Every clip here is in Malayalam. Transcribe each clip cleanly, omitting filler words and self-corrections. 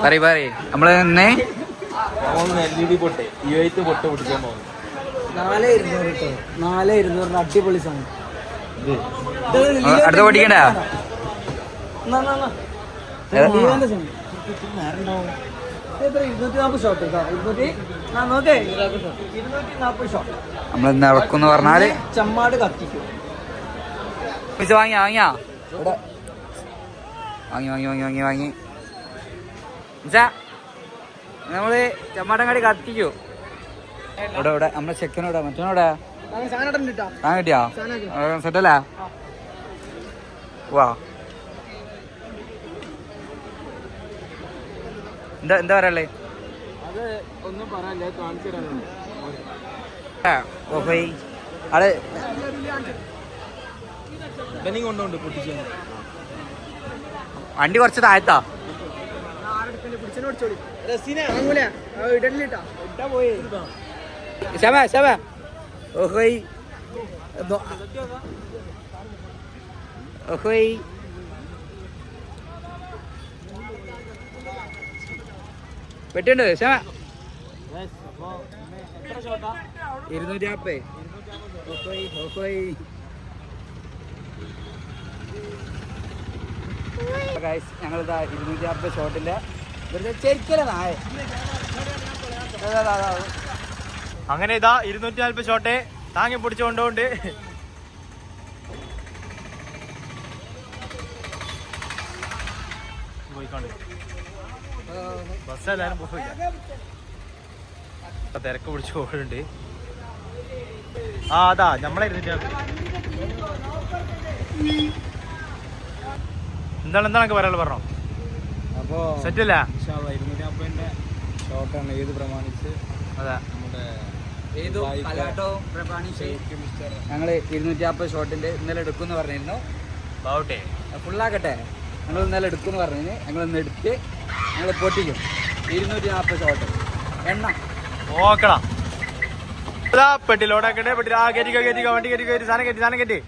പറയ് നമ്മള് ഇന്ന് LED പൊട്ട് പൊട്ട് പിടിക്കാൻ പോകുന്നു. 4,200 അടിപൊളി സാധനം. അടുത്ത പഠിക്കണ്ട നമ്മളിന്ന് ഇളക്കുന്ന് പറഞ്ഞാല് ചമ്മാട് കത്തിക്കും. വാങ്ങിയ വാങ്ങിയാ വാങ്ങി നമ്മള് ചമ്മാട്ടങ്ങാടി കത്തിക്കോ. ഇവിടെ നമ്മളെ ചെക്കനോടാ മറ്റോനോടാ സാധനം കിട്ടിയാ സെറ്റല്ലേ? വാ എന്താ പറയല്ലേ? ഒന്നും പറയാനില്ല, കാണിച്ചു തരാനുണ്ട്. ആള് കൊണ്ടുണ്ട് പൊട്ടിച്ചു. വണ്ടി കുറച്ച് താഴത്താ. പെട്ടുണ്ട് ക്ഷമ 250. ഞങ്ങളിതാ 250 ഷോട്ടിന്റെ അങ്ങനെ ഇതാ 240 ഷോട്ടെ താങ്ങി പിടിച്ചു കൊണ്ടുകൊണ്ട് ബസ്സെല്ലാരും പോയി തിരക്ക് പിടിച്ചു പോയിട്ടുണ്ട്. അതാ നമ്മളെ എന്താണ് പറയാനുള്ള പറഞ്ഞോ? അപ്പോ സെറ്റല്ല 250 ഷോട്ടാണ് ഏത് പ്രമാണിച്ച്. അതെ ഞങ്ങള് 250 ഷോട്ടിന്റെ ഇന്നലെ എടുക്കുമെന്ന് പറഞ്ഞിരുന്നു. ഫുള്ളാക്കട്ടെ, ഞങ്ങൾ ഇന്നലെ എടുക്കുമെന്ന് പറഞ്ഞതിന് ഞങ്ങൾ ഇന്ന് എടുത്ത് ഞങ്ങൾ പൊട്ടിക്കും. 240 ഷോട്ട് എണ്ണ നോക്കണം. പെട്ടി ലോഡാക്കട്ടെ, പെട്ടി വണ്ടി കയറ്റി സാധനം കയറ്റി.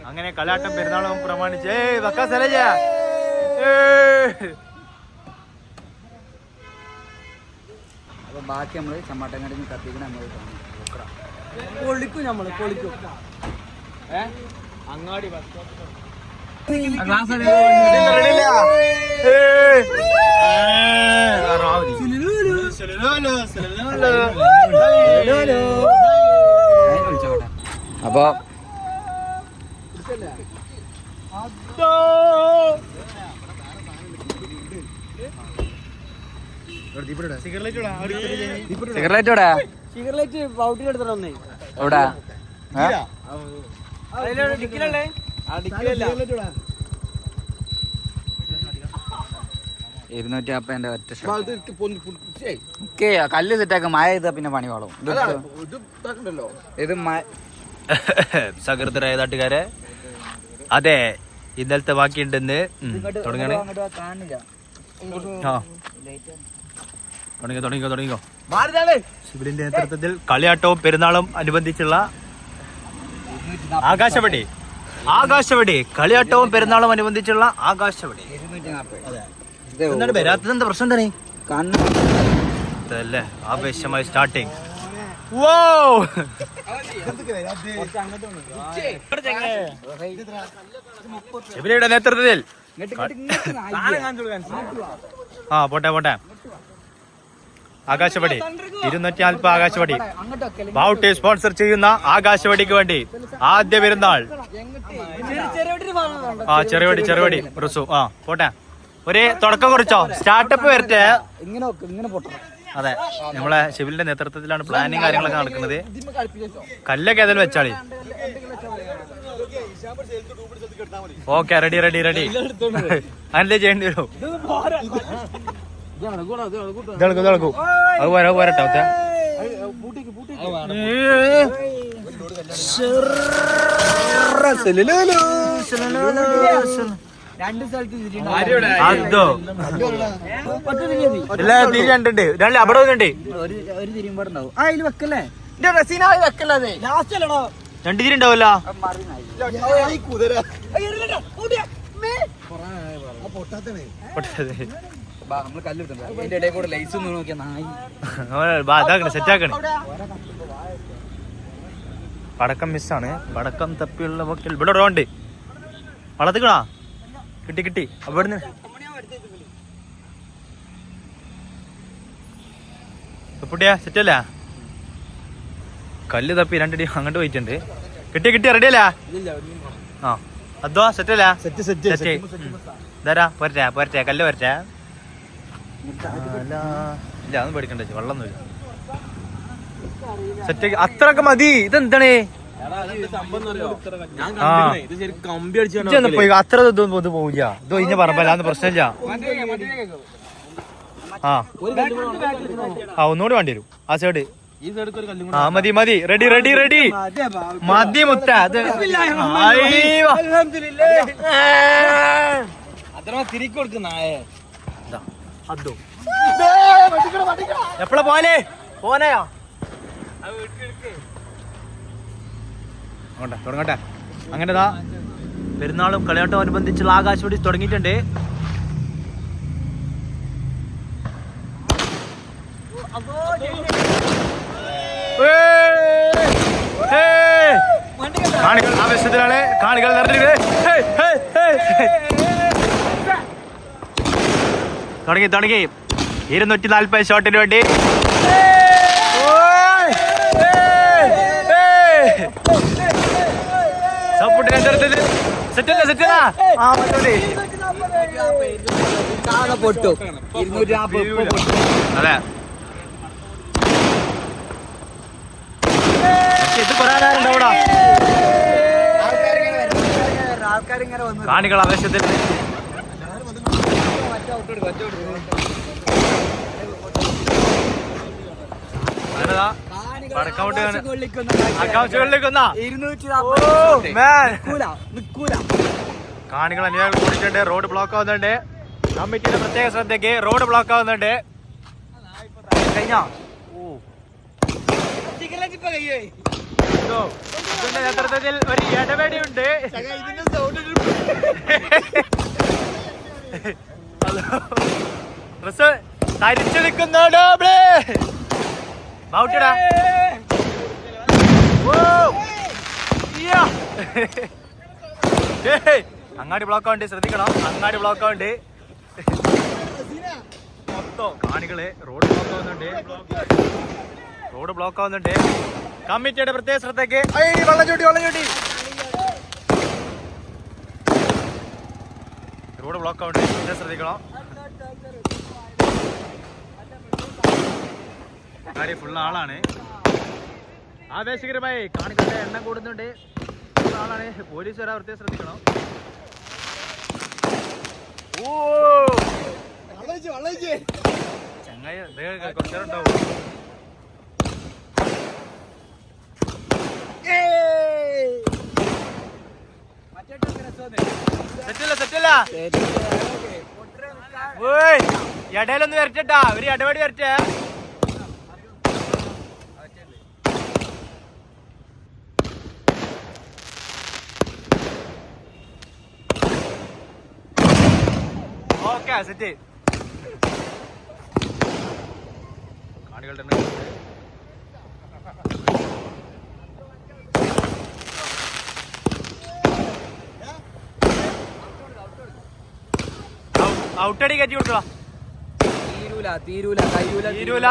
അങ്ങനെ കലാട്ടം പെരുന്നാളും പ്രമാണിച്ച് വെക്കാൻ സ്ഥലം ചെയ്യാ. അപ്പൊ ബാക്കി നമ്മള് ചമ്മാട്ടങ്ങാടി കത്തിക്കണ നമ്മള് പൊളിക്കും. നമ്മള് പൊളിക്കും. അങ്ങാടി അപ്പൊ സിഗരറ്റ് എവിടെ? സിഗരറ്റ് ബൗട്ടിൽ എടുത്തിട്ട് വന്നേ. എവിടെ? 250 ഒറ്റ കല്ല് സെറ്റാക്ക. മഴ ചെയ്താ പിന്നെ പണി വാളും. ഇത് സകൃതരായ നാട്ടുകാരെ, അതെ ഇന്നലത്തെ ബാക്കിയുണ്ടെന്ന് തുടങ്ങിയോ. സിവിലിന്റെ നേതൃത്വത്തിൽ കളിയാട്ടവും പെരുന്നാളും അനുബന്ധിച്ചുള്ള ആകാശവടി കളിയാട്ടവും പെരുന്നാളും അനുബന്ധിച്ചുള്ള ആകാശവടി. എന്താണ് വരാത്തത്? എന്താ പ്രശ്നം തന്നെ? ഇതല്ലേ ആവേശമായി സ്റ്റാർട്ടിങ്. ശിവലിയുടെ നേതൃത്വത്തിൽ പോട്ടെ ആകാശവാണി 240 ആകാശവാണി ബൗട്ടി സ്പോൺസർ ചെയ്യുന്ന ആകാശവാണിക്ക് വേണ്ടി ആദ്യ പെരുന്നാൾ. ചെറുവടി റുസു. പോട്ടെ, ഒരു തുടക്കം കുറിച്ചോ, സ്റ്റാർട്ടപ്പ് വരട്ടെ. അതെ, നമ്മളെ ശിവലിന്റെ നേതൃത്വത്തിലാണ് പ്ലാനിങ് കാര്യങ്ങളൊക്കെ നടക്കുന്നത്. കല്ലൊക്കെ അതിൽ വെച്ചാളി. Okay, ready. അങ്ങനെ ചെയ്യേണ്ടി വരും. അത് പോരട്ടെ. അതോ തിരിഞ്ഞിട്ടുണ്ട്, രണ്ട് അവിടെ വന്നിട്ടുണ്ട്. ഒരു തിരിയുമ്പോണ്ടാവും. അതിൽ വെക്കല്ലേ? രണ്ട് തിരി ഉണ്ടാവല്ലോ. നമ്മള് കല്ലെടുത്തുണ്ട് അതിന്റെ ഇടയിൽ കൂടെ ലൈസ് ഒന്ന് നോക്കിയാ നായി ഇതാക്കണേ സെറ്റാക്കണേ. പടക്കം മിസ്സാണ്. പടക്കം തപ്പിയുള്ള വക്കൽ ഇവിടെ റോണ്ട് വളർത്തുകളാ കിട്ടി അവിടുന്ന് പുട്ടിയാ സെറ്റല്ല. കല്ല് തപ്പി രണ്ടടി അങ്ങോട്ട് പോയിട്ടുണ്ട്. കിട്ടി റെഡിയല്ല. ആ അതോ സെറ്റല്ല. സെറ്റ് ഇതാരാ പോരട്ടെ കല്ല് പോരട്ടെ. ഇല്ല അതൊന്നും പേടിക്കണ്ട വെള്ളമൊന്നുമില്ല. സെറ്റ് അത്രയൊക്കെ മതി. ഇതെന്താണ് പോയി അത്ര ഇതൊന്നും പോവില്ല. ഇതോ ഇഞ്ഞ പറമ്പല്ല അതൊന്നും പ്രശ്നമില്ല. ആ ഒന്നുകൂടി വേണ്ടി വരും ആ സൈഡ്. ആ മതി റെഡി മതി മുത്ത. അത് തിരികെ കൊടുക്കുന്ന എപ്പഴാ പോനെയാ തുടങ്ങട്ടെ. അങ്ങനെതാ പെരുന്നാളും കളിയാട്ടവും അനുബന്ധിച്ചുള്ള ആകാശവാണി തുടങ്ങിയിട്ടുണ്ട്. കാണികൾ ആവേശത്തിലാണ്. കാണികൾ തുടങ്ങി 240 ഷോട്ടിന് വേണ്ടി പൊട്ടു 240 അതെ. ഇത് പറയാനുണ്ടാവൂടാ. കാണികൾ ആവേശത്തിൽ കാണികൾ അനുയായികൾ കൂടിയിട്ടുണ്ട്. റോഡ് ബ്ലോക്ക് ആവുന്നുണ്ട്. കമ്മിറ്റിയുടെ പ്രത്യേക ശ്രദ്ധയ്ക്ക് റോഡ് ബ്ലോക്ക് ആവുന്നുണ്ട്. കഴിഞ്ഞ നേതൃത്വത്തിൽ ഒരു ഇടപെടിയുണ്ട്. തരിച്ചു നിൽക്കുന്നോടോ ബൗട്ടിടാ. അങ്ങാടി ബ്ലോക്ക് ആവുണ്ട്, ശ്രദ്ധിക്കണം. അങ്ങാടി ബ്ലോക്ക് ആവുണ്ട് മൊത്തം. കാണികള് റോഡ് ബ്ലോക്ക് ആവുന്നുണ്ട്. കമ്മിറ്റിയുടെ പ്രത്യേക ശ്രദ്ധയ്ക്ക് വെള്ളം ചൂട്ടി റോഡ് ബ്ലോക്ക് ആവുന്നുണ്ട്, ശ്രദ്ധിക്കണം. കാര്യം ഫുൾ ആളാണ്. ആവേശകരമായി കാണികളുടെ എണ്ണം കൂടുന്നുണ്ട്. ആളാണ്. പോലീസ് വരാൻ പ്രത്യേകം ശ്രദ്ധിക്കണം. ചങ്ങായി കുറച്ചേരുണ്ടാവും. സെറ്റല്ല ഇടയിലൊന്ന് വരച്ചട്ടാ. ഒരു ഇടപെടി വരച്ചേ. Okay set. കാണികളുടെ ഔട്ടടി കയറ്റി കൊടുക്കുക. തീരൂല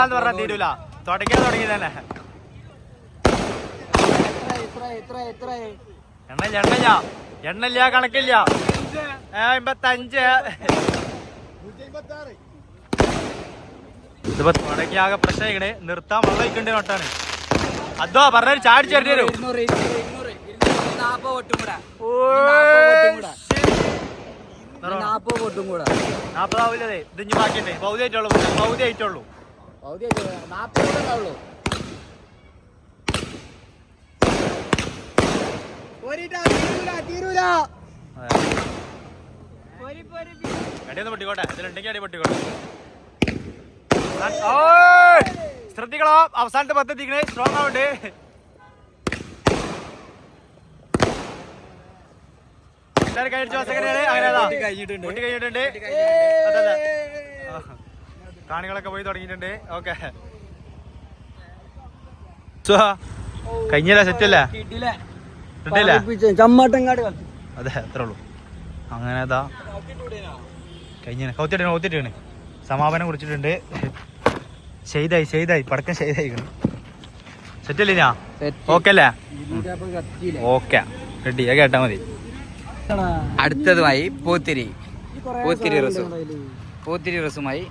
എന്ന് പറഞ്ഞാ തീരൂല. തുടങ്ങിയാ തുടങ്ങി തന്നെ. എണ്ണല്ല കണക്കില്ല. 55 ഇതിപ്പോ തുടങ്ങി ആകെ പ്രശ്നമാണ്. നിർത്താൻ വെള്ളം വയ്ക്കേണ്ട നോട്ടാണ്. അതോ പറഞ്ഞ ചാടി ചേർത്തി വരും. 40 ആവില്ലേ. ഇതിഞ്ഞ് ബാക്കിയുണ്ട്. പൗതി ആയിട്ടുള്ളൂ. അടിയൊന്ന് പൊട്ടിക്കോട്ടെ. ഇതിലുണ്ടെങ്കിൽ അടി പൊട്ടിക്കോട്ടെ. ശ്രദ്ധിക്കണം. അവസാനത്തെ 10 എത്തിക്കണേ. സ്ട്രോങ് ആവണ്ടേ. എല്ലാരും കഴിച്ചു കഴിഞ്ഞിട്ടുണ്ട്. കാണികളൊക്കെ പോയി തുടങ്ങിയിട്ടുണ്ട്. ഓക്കെ കഴിഞ്ഞല്ല സെറ്റല്ലേ ചമ്മാട്ടങ്ങാട് അതെ അത്രേ ഉള്ളൂ. അങ്ങനെ അതാ കഴിഞ്ഞ ഒത്തിട്ടാണ് സമാപനം കുറിച്ചിട്ടുണ്ട്. ചെയ്തായി പടക്കം ചെയ്തായിക്കണം. സെറ്റല്ലേ ഞാൻ ഓക്കെ അല്ലേ? ഓക്കെ റെഡി കേട്ടാ മതി. അടുത്തതുമായി പൂത്തിരി റസുമായി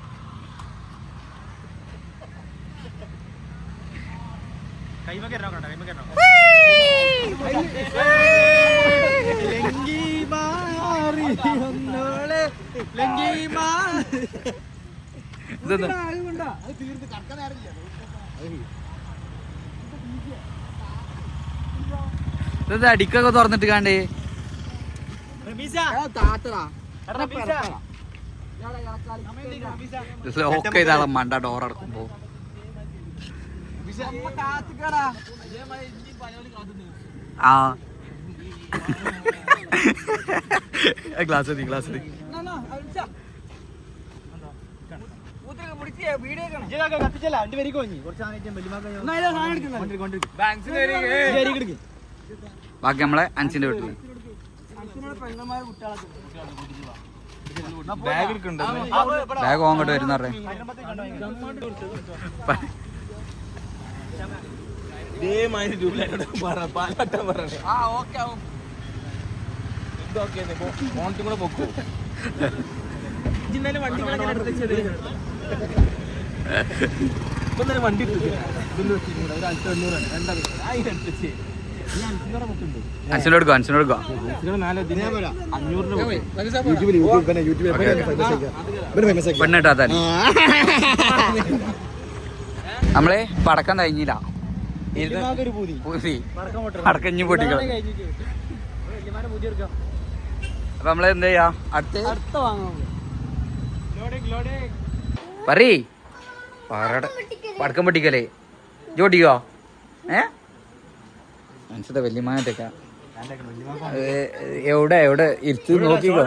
ഇത് അടിക്കൊക്കെ തുറന്നിട്ട് കാണ്ടേ ഒക്കെ ഇതാളെ മണ്ട ഡോറടക്കുമ്പോ ആ ഗ്ലാസ് ബാക്കി നമ്മളെ അൻസിന്റെ വീട്ടിൽ ബാഗ് അങ്ങോട്ട് വരുന്ന അൻസിനോട് പെണ്ണിട്ടാത്ത നമ്മള് പടക്കം കഴിഞ്ഞില്ല. പടക്കം ഇഞ്ഞു പൊട്ടിക്കള. അപ്പൊ നമ്മള് എന്താ ചെയ്യാ അടുത്ത പടക്കം പൊട്ടിക്കലേ ജോട്ടിക്കോ? മനസ്സിലെ വല്യമാനൊക്കെ എവിടെ ഇരുത്ത് നോക്കിക്കോ.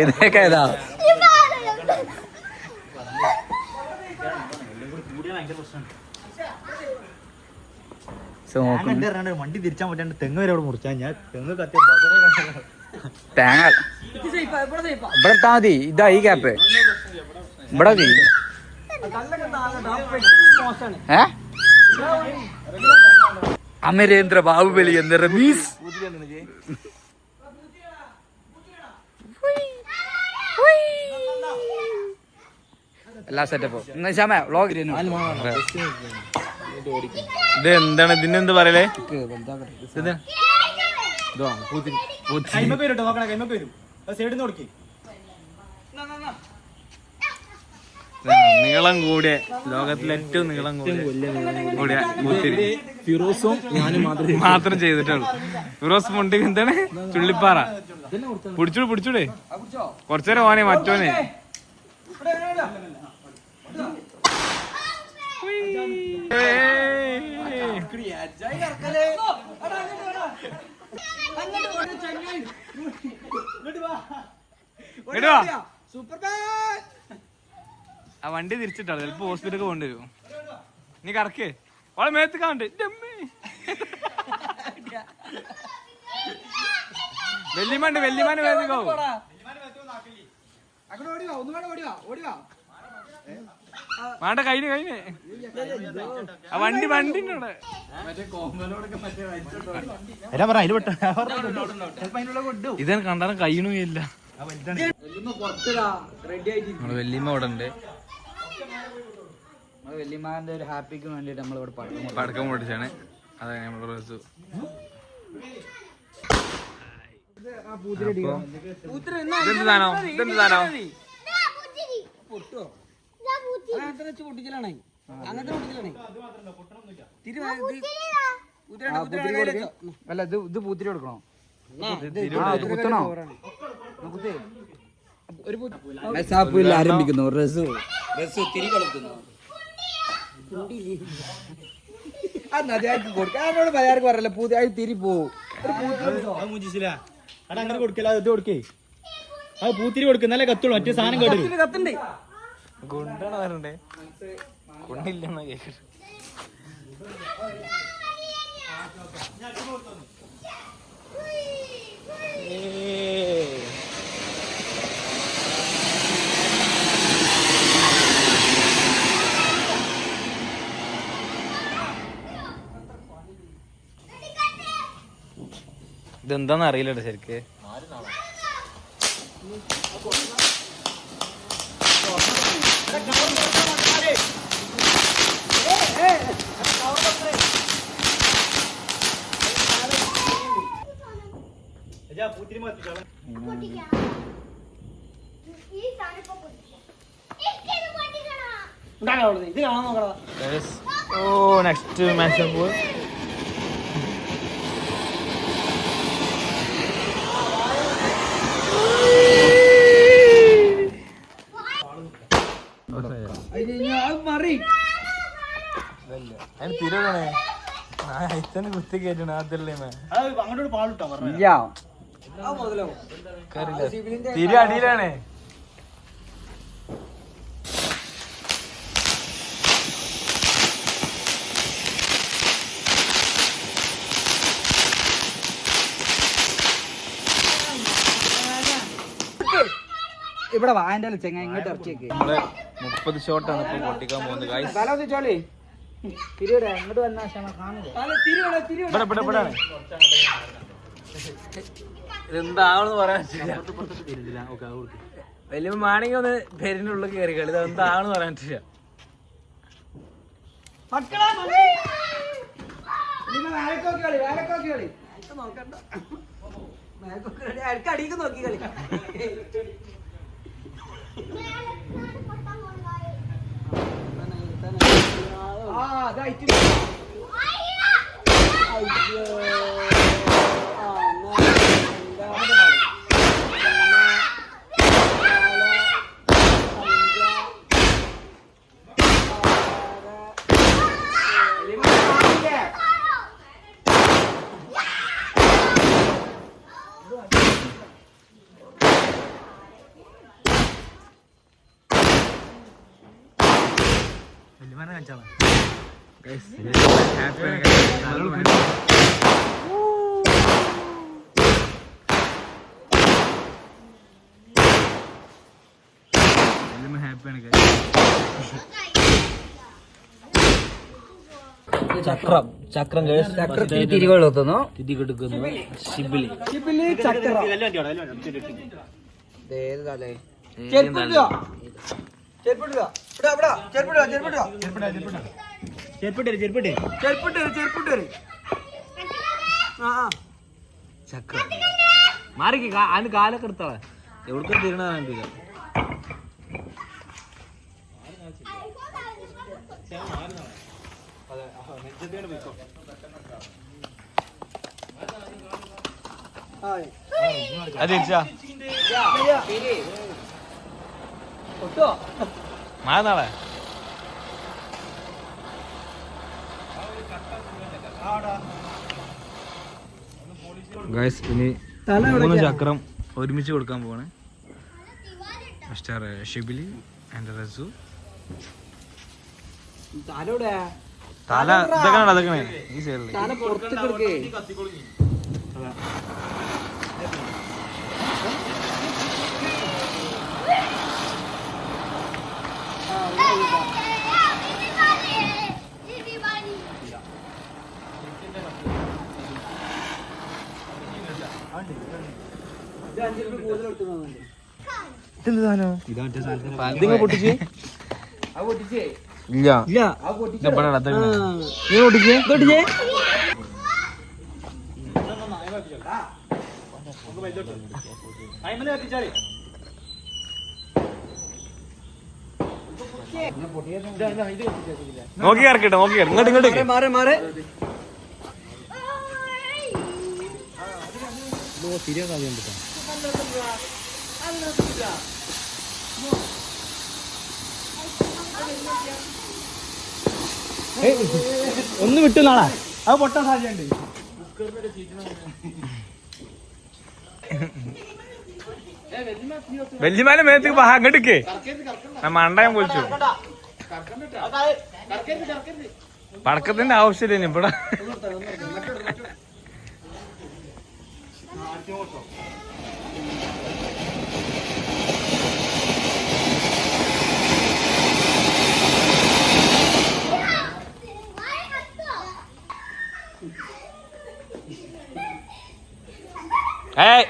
ഇതൊക്കെ ഏതാ? വണ്ടി തിരിച്ചാൻ പറ്റാണ്ട് തെങ്ങ് വരെ അവിടെ മുറിച്ചാ ഞാൻ തെങ്ങ് കത്തി തേങ്ങ ഇവിടെ ഇട്ടാ മതി. ഇതാ ഈ ക്യാപ്പ് ഇവിടെ മതി. അമരേന്ദ്ര ബാഹുബലി എന്ന റമീസ് എല്ലാ സെറ്റപ്പും വ്ളോഗ്. ഇത് എന്താണ് ഇതിനെന്ത് പറയലേ? നീളം കൂടിയ ലോകത്തിലെ ഏറ്റവും നീളം കൂടിയ പൂത്തിരി ഫിറോസും ഞാനും മാത്രം ചെയ്തിട്ടുള്ളൂ. ഫിറോസ് മുണ്ടി എന്താണ് ചുള്ളിപ്പാറ പിടിച്ചൂടെ കൊറച്ചേരം ഓനെ മറ്റോനെ ആ വണ്ടി തിരിച്ചിട്ടാ ചിലപ്പോ ഹോസ്പിറ്റലൊക്കെ കൊണ്ടുവരും. നീ കറക്കേ അവളെ മേത്ത് കാണ്ട് വെല്ലിമാന്റെ മേത്തേക്കോ വേണ്ട കഴിഞ്ഞ് ആ വണ്ടിന്റെ ഇതാണ് കണ്ടാലും കഴിയണില്ല. വെല്ലിമ ഇവിടെ ഉണ്ട്. വെല്ലിമാന്റെ ഒരു ഹാപ്പിക്ക് വേണ്ടിട്ട് നമ്മളിവിടെ പടക്കം പൊട്ടിച്ചാണ്. അതെ നമ്മള് അല്ല ഇത് പൂത്തിരി കൊടുക്കണോ? കുത്തണോ? മെസാപ്പൂരിൽ ആരംഭിക്കുന്നു. റസു തിരി കൊളുത്തുന്നു. കൊടുക്കാനോട് ബജാർക്ക് പറയല്ല. പുതിയ തിരി പോവും. അങ്ങനെ കൊടുക്കല ഇത് കൊടുക്കേ. അത് പൂത്തിരി കൊടുക്കുന്നല്ലേ കത്തുള്ളൂ. മറ്റേ സാധനം കേട്ടു കത്തുണ്ട്. കൊണ്ടാണ് വരണ്ടേ. കൊണ്ടില്ലെന്നാ കേട്ടു. ഇതെന്താന്ന് അറിയില്ലട്ടോ ശരിക്ക്. ഇത് കാണാൻ നോക്കടാ. ഓ നെക്സ്റ്റ് മാച്ച് ആകുമ്പോൾ തിരുവണേ അയച്ചന് കുത്തി കയറ്റണ അതല്ലേ അങ്ങോട്ട് പാളിട്ടോ തിരി അടിയിലാണേ. ഇവിടെ വായന്റെ ചെങ്ങ ഇങ്ങോട്ട് ഇറച്ചിയേക്ക്. നമ്മള് 30 ഷോട്ടാണ് ഇപ്പൊ പൊട്ടിക്കാൻ പോകുന്നത് ഗായ്സ്. ചോളി തിരിയുടെ ഇങ്ങോട്ട് വന്നാ ഇതെന്താണെന്ന് പറയാൻ പറ്റില്ല. വലിയ മാണെങ്കിൽ ഒന്ന് പേരിന്റെ ഉള്ളിൽ കയറി കളി. ഇതെന്താണെന്ന് പറയാൻ പറ്റില്ല. അടിക്ക് നോക്കി കളി. ചക്രം ചക്രത്തിൽ തിരികൊളുത്തുന്നു. തിരി കൊടുക്കുന്നു. ഷിബിലി ചക്രം മാറിക്ക് അതിന് കാലൊക്കെ എടുത്താളെ. എവിടേക്ക് തിരണ കാണിപ്പിക്കാം. മഴ നാളെ ഗൈസ്. ഇനി 3 ചക്രം ഒരുമിച്ച് കൊടുക്കാൻ പോവാണ്. Mister Shibili and Razu. തല ഇതൊക്കെ അതൊക്കെ ഈ സൈഡില് പൊട്ടിച്ച് ഇല്ല നീ പൊട്ടിച്ചേ നോക്കി ഇറക്കട്ടെ. നോക്കി ഇങ്ങോട്ട് ഇങ്ങോട്ട് മാറി മാറി ഒന്ന് വിട്ടു നാളെ അത് പൊട്ടാൻ സാധ്യതയുണ്ട്. വല്യമാന്റെ മേത്തേക്ക് അങ്ങോട്ടേക്ക് മണ്ട ഞാൻ പൊളിച്ചു. പടക്കത്തിന്റെ ആവശ്യമില്ല ഇവിടെ. ഏയ്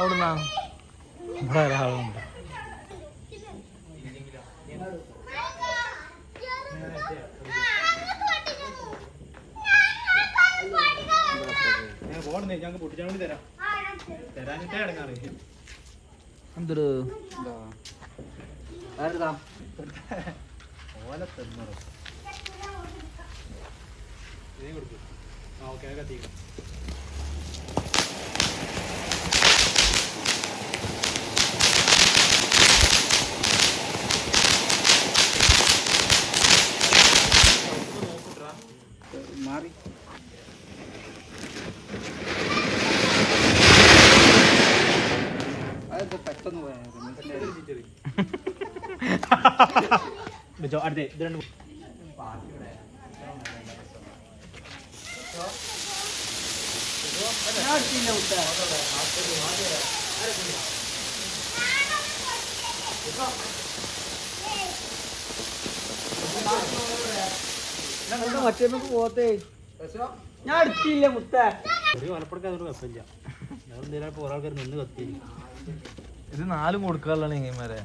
അവിടുന്നാ ഇവിടെ ഒരാളുണ്ട്. എന്തൊരു മാറി അതെന്താ പെട്ടെന്ന് പോയാ മറ്റേ പോത്തേ ഞാൻ എടുത്തില്ല മുത്ത. ഇത് 4 കൊടുക്കാനുള്ളതാണ് ഇങ്ങന്മാരെ.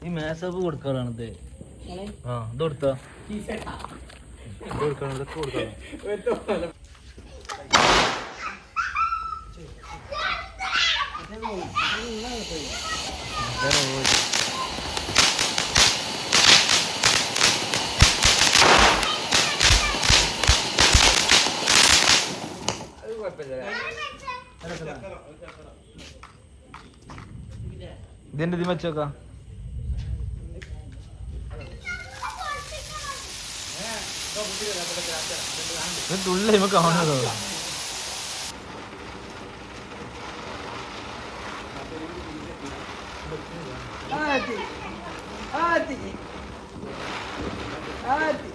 ഈ മേസപ്പ് കൊടുക്കാനാണ് ഇത്. ആ ഇത് കൊടുത്താ കൊടുക്കണം, ഇതൊക്കെ കൊടുക്കണം. ഇതിന്റെ ഇതിൽ വെച്ചോക്കാം. തുള്ളി കാണുന്നതോ ആത്തി ആത്തി ആത്തി